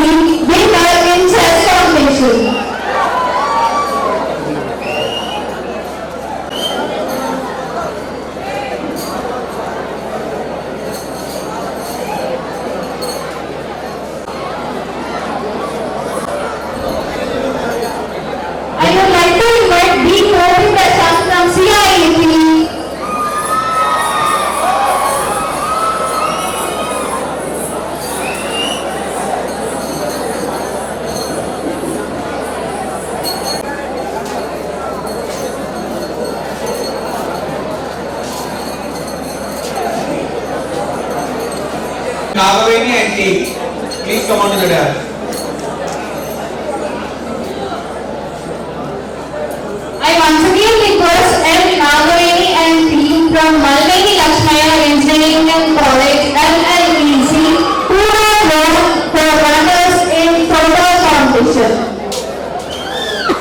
Speaker 5: winner in chess competition.
Speaker 4: Nagaveni and team. Please come on to the dance.
Speaker 5: I once again request M. Nagaveni and team from Malveni Lakshmaya Engineering College LLEC who are known for runners in photo competition.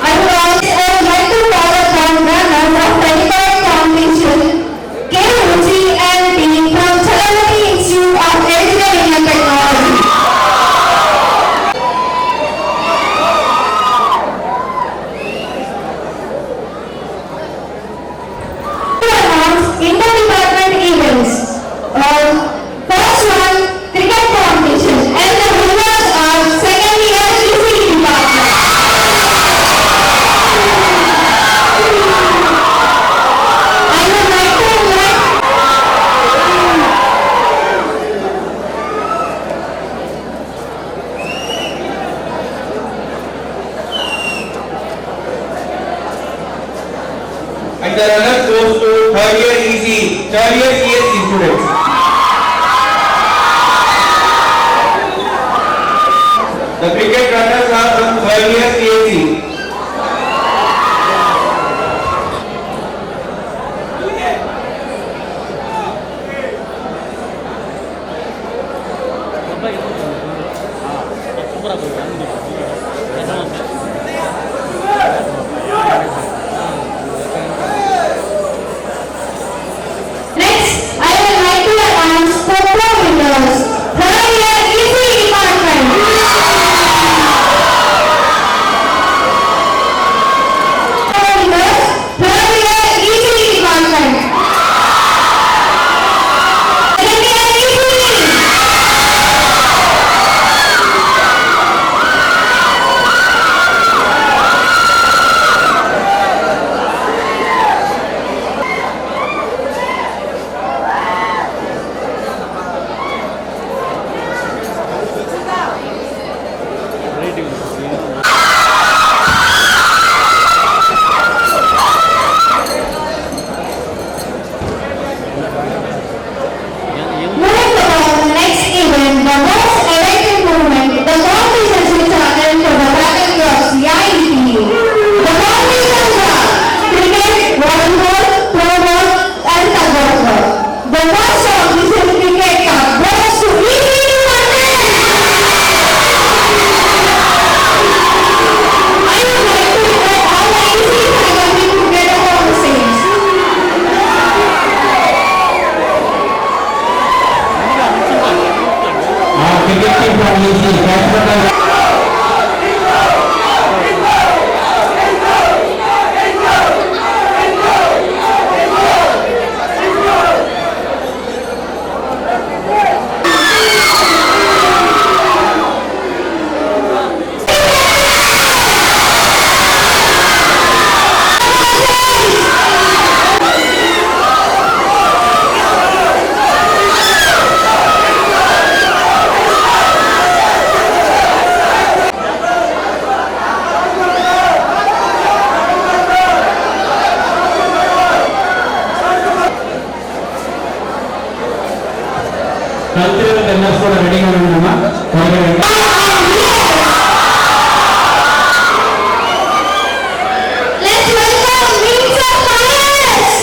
Speaker 5: I would like to call upon runners of 25 competition K. Ruchi and team from Chalavati Institute of Engineering and Technology. Inter-department events. First one, cricket competition, and the winners are second year ECE department. I would like to invite
Speaker 4: And the runner goes to third year EC, third year CSC students. The cricket runners are from third year CSC.
Speaker 5: next. I would like to announce Coco winners. Third year ECE department. Winners, third year ECE department. Second year ECE. Moving to the next event, the most awaited movement, the competitions which are held for the faculty of CIET. The competitions are cricket, volleyball, throwball, and tug of war. The first of this is cricket cup goes to ECE department. I would like to invite all the ECE faculty to get up on the stage.
Speaker 1: Cricket team from EC, catch the ball. Cultural runners కూడా రెడీగా ఉన్నామా? త్వరగా రండి.
Speaker 5: Let's welcome Wings of Fires.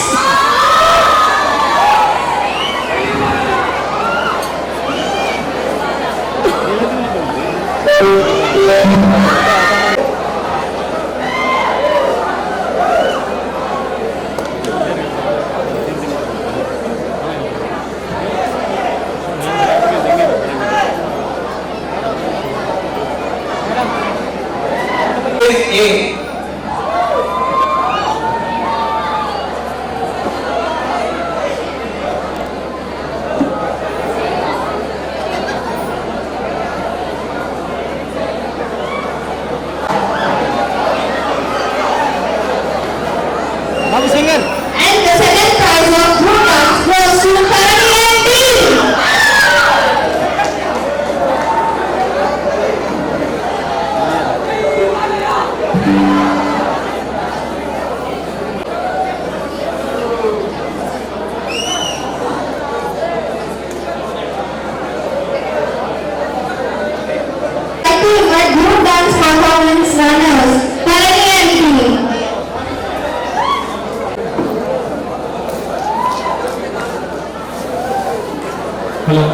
Speaker 1: Hello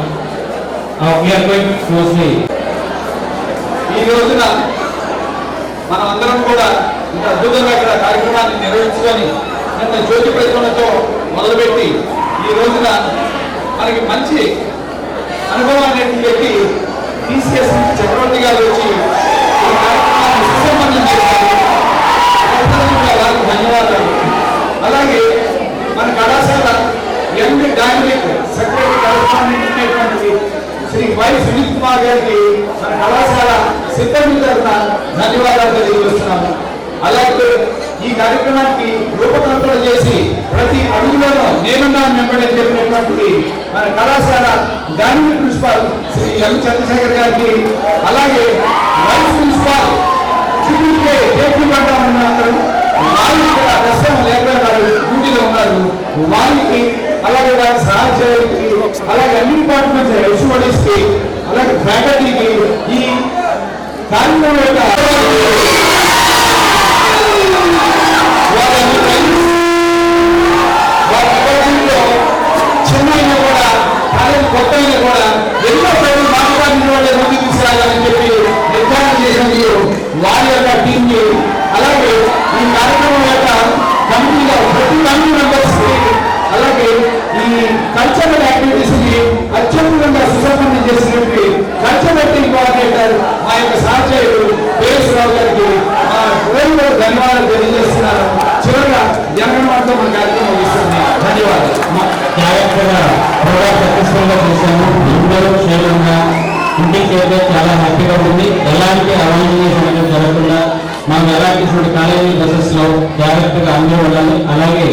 Speaker 1: we are going closely.
Speaker 4: ఈ రోజున మనం అందరం కూడా ఇంత అద్భుతంగా ఇక్కడ కార్యక్రమాన్ని నిర్వహించుకొని నిన్న జ్యోతి ప్రజ్వలనతో మొదలుపెట్టి ఈ రోజున మనకి మంచి అనుభవాన్ని పెట్టి టీసీఎస్ చక్రవర్తి గారు వచ్చి ఈ కార్యక్రమాన్ని సుసంపన్నం చేశారు. వారికి ధన్యవాదాలు. అలాగే మన కళాశాల young dynamic secretary correspondent Shri Y Sunil Kumar గారికి మన కళాశాల సిబ్బంది తరఫున ధన్యవాదాలు తెలియజేస్తున్నాము. అలాగే ఈ కార్యక్రమానికి రూపకల్పన చేసి ప్రతి అడుగులోనూ నేనున్నా మెంబడని చెప్పినటువంటి మన కళాశాల డైనమిక్ ప్రిన్సిపాల్ శ్రీ ఎం చంద్రశేఖర్ గారికి, అలాగే వైస్ ప్రిన్సిపాల్ ఉన్నారు, వాళ్ళు ఇక్కడ దర్శనం లేకపోయినారు, డ్యూటీలో ఉన్నారు. వారికి అలాగే వారి సహాయకులకి, అలాగే అన్ని డిపార్ట్మెంట్స్ హెచ్ఓడిస్కి, అలాగే ఫ్యాకల్టీకి ఈ కార్యక్రమం యొక్క చిన్న కూడా కాలేజీ కొత్త కూడా ఎన్నో ప్రజలు మాట్లాడిన వాళ్ళే ముందు తీసుకురావాలని చెప్పి నిర్ధారణ చేసినందుకు వారి యొక్క టీంకి, అలాగే ఈ కార్యక్రమం యొక్క కమిటీలో ప్రతి కమిటీ మెంబర్స్ కి, అలాగే ఈ కల్చరల్ యాక్టివిటీస్ ని అత్యద్భుతంగా సుసంపన్నం చేసినట్టు కల్చరల్ కోఆర్డినేటర్ మా యొక్క సహచరుడు పేరురావు గారికి మా హృదయంలో ధన్యవాదాలు తెలియజేస్తున్నారు. చివరిగా జనగణమాటతో మన కార్యక్రమం ముగిస్తుంది. ధన్యవాదాలు.
Speaker 1: జాగ్రత్తగా ప్రోగ్రామ్ సక్సెస్ఫుల్గా చేశాము. అందరూ క్షేమంగా ఇంటికి చేరితే చాలా హ్యాపీగా ఉంది. ఎలాంటి అవాంఛనీయ అనేది జరగకుండా మనం ఎలాంటి కాలేజీ బస్సెస్ లో జాగ్రత్తగా అందరూ ఉండాలి. అలాగే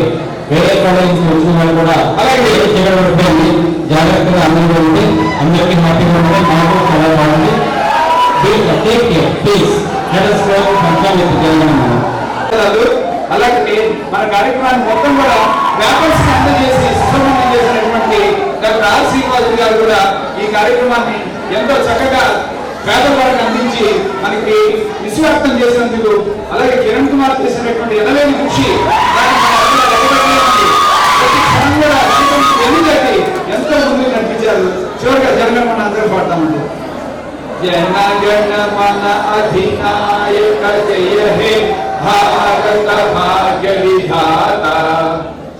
Speaker 1: వేరే కాలేజీ వచ్చిన వాళ్ళు కూడా అలాగే చేయబడిపోయింది. జాగ్రత్తగా అందరూ ఉండి అందరికీ హ్యాపీగా ఉంటే మాకు చాలా బాగుంది. Take care please. Let us go confirm with Telangana.
Speaker 4: అలాగే మన కార్యక్రమాన్ని మొత్తం కూడా వ్యాపారం అందజేసి సుసంపన్నం చేసినటువంటి డాక్టర్ ఆర్ శ్రీనివాస్ గారు కూడా ఈ కార్యక్రమాన్ని ఎంతో చక్కగా పేదవారికి అందించి మనకి విశ్వాసం చేసినందుకు, అలాగే కిరణ్ కుమార్ చేసినటువంటి ఎనలేని కృషి ప్రతి క్షణం కూడా ఎన్నికట్టి ఎంతో ముందుకు నడిపించారు. చివరిగా జనగణమన అందరూ పాడతామండి. జనగణమన అధినాయక జయ హే భారత భాగ్య విధాత,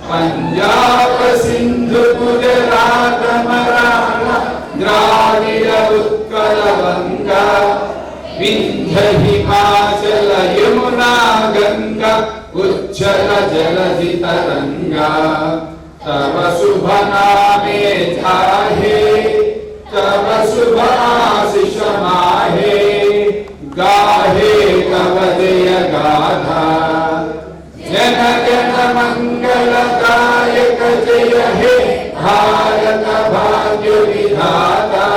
Speaker 4: పంజాబ్ సింధు గుజరాత మరాఠా ద్రావిడ ఉత్కల వంగ వింధ్య హిమాచల యమునా గంగా ఉజ్జల జలధి తరంగా, తవ శుభ నామే ధాహే तब शुभ आशीष माहे, गाहे तब जय गाथा, जन जन मंगल दायक जय हे भारत भाग्य विधाता।